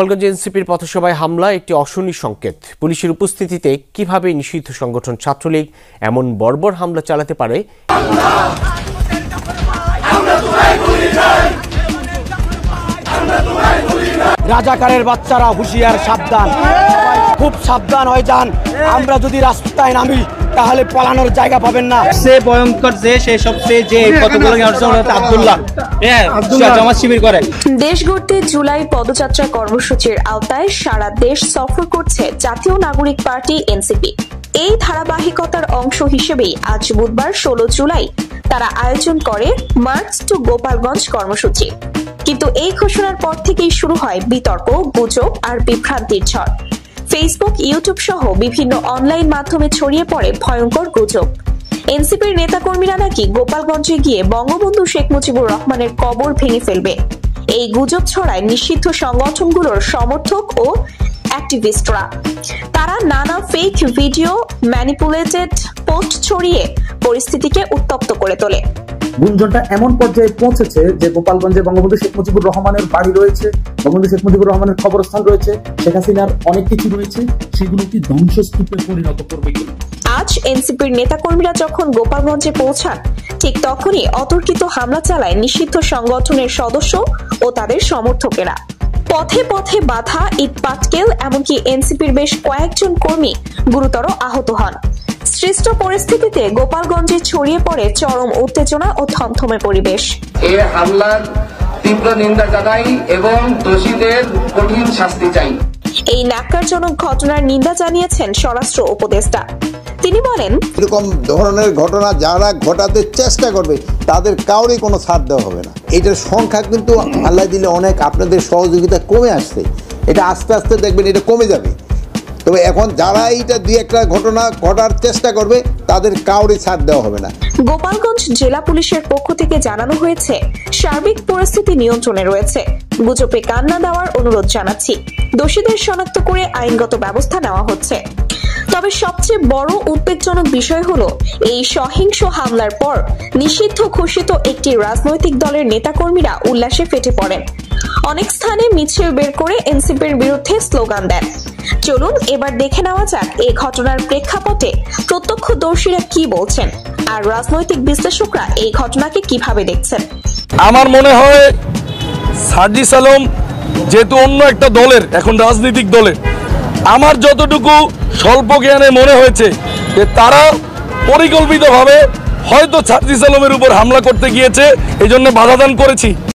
গোপালগঞ্জ এনসিপির পথসভায় হামলা একটি অশনি সংকেত। পুলিশের উপস্থিতিতে কিভাবে নিষিদ্ধ সংগঠন ছাত্রলীগ এমন বর্বর হামলা চালাতে পারে রাজাকারের বাচ্চারা হুঁশিয়ার, সাবধান, খুব সাবধান হয়ে যান। আমরা যদি রাস্তায় নামি তাহলে পালানোর জায়গা পাবেন না। সে ভয়ঙ্কর যে সে সবচেয়ে যে কতগুলো আব্দুল্লাহ জামাত শিবির করে। দেশ গড়তে জুলাই পদযাত্রা কর্মসূচির আওতায় সারা দেশ সফর করছে জাতীয় নাগরিক পার্টি এনসিপি। এই ধারাবাহিকতার অংশ হিসেবেই আজ বুধবার 16 জুলাই তারা আয়োজন করে মার্চ টু গোপালগঞ্জ কর্মসূচি। কিন্তু এই ঘোষণার পর থেকেই শুরু হয় বিতর্ক, গুজব আর বিভ্রান্তির ঝড়। ফেসবুক, ইউটিউব সহ বিভিন্ন অনলাইন মাধ্যমে ছড়িয়ে পড়ে ভয়ঙ্কর গুজব। এনসিপির নেতাকর্মীরা নাকি গোপালগঞ্জে গিয়ে বঙ্গবন্ধু শেখ মুজিবুর রহমানের কবর ভেঙে ফেলবে। এই গুজব ছড়ায় নিষিদ্ধ সংগঠনগুলোর সমর্থক ও অ্যাক্টিভিস্টরা। তারা নানা ফেক ভিডিও, ম্যানিপুলেটেড পোস্ট ছড়িয়ে পরিস্থিতিকে উত্তপ্ত করে তোলে। গুঞ্জনটা এমন পর্যায়ে পৌঁছেছে যে গোপালগঞ্জে বঙ্গবন্ধু শেখ মুজিবুর রহমানের বাড়ি রয়েছে, বঙ্গবন্ধু শেখ মুজিবুর রহমানের কবরস্থান রয়েছে, শেখ হাসিনার অনেক কিছু রয়েছে, সেগুলো কি ধ্বংসস্তূপে পরিণত করবে কিনা। আজ এনসিপির নেতাকর্মীরা যখন গোপালগঞ্জে পৌঁছান, ঠিক তখনই অতর্কিত হামলা চালায় নিষিদ্ধ সংগঠনের সদস্য ও তাদের সমর্থকেরা। পথে পথে বাধা, ইট পাটকেল, এমনকি এনসিপির বেশ কয়েকজন কর্মী গুরুতর আহত হন। সৃষ্ট পরিস্থিতিতে গোপালগঞ্জে ছড়িয়ে পড়ে চরম উত্তেজনা ও থমথমে পরিবেশ। এই হামলার তীব্র নিন্দা জানাই এবং দোষীদের কঠিন শাস্তি চাই। এই ন্যাক্কারজনক ঘটনার নিন্দা জানিয়েছেন স্বরাষ্ট্র উপদেষ্টা। তিনি বলেন, এরকম ধরনের ঘটনা যারা ঘটাতে চেষ্টা করবে তাদের কাউরই কোনো ছাড় দেওয়া হবে না। এটার সংখ্যা কিন্তু আল্লাহ দিলে অনেক আপনাদের সহযোগিতা কমে আসছে, এটা আস্তে আস্তে দেখবেন এটা কমে যাবে। তবে এখন যারা এইটা দুই একটা ঘটনা ঘটার চেষ্টা করবে তাদের কাউরই ছাড় দেওয়া হবে না। গোপালগঞ্জ জেলা পুলিশের পক্ষ থেকে জানানো হয়েছে, সার্বিক পরিস্থিতি নিয়ন্ত্রণে রয়েছে। গুজবে কান না দেওয়ার অনুরোধ জানাচ্ছি। দোষীদের শনাক্ত করে আইনগত ব্যবস্থা নেওয়া হচ্ছে। তবে সবচেয়ে বড় উদ্বেগজনক বিষয় হলো, এই সহিংস হামলার পর নিষিদ্ধ ঘোষিত একটি রাজনৈতিক দলের নেতাকর্মীরা উল্লাসে ফেটে পড়েন। অনেক স্থানে মিছিল বের করে এনসিপির বিরুদ্ধে স্লোগান দেন। চলুন এবার দেখে নেওয়া যাক এই ঘটনার প্রেক্ষাপটে প্রত্যক্ষদর্শীরা কি বলছেন আর রাজনৈতিক বিশ্লেষকরা এই ঘটনাকে কিভাবে দেখছেন। আমার মনে হয় সার্জিস আলম যেহেতু অন্য একটা দলের, এখন রাজনৈতিক দলের, আমার যতটুকু স্বল্প জ্ঞানে মনে হয়েছে যে তারা পরিকল্পিতভাবে হয়তো সার্জিস আলমের উপর হামলা করতে গিয়েছে, এই জন্য বাধাদান করেছি।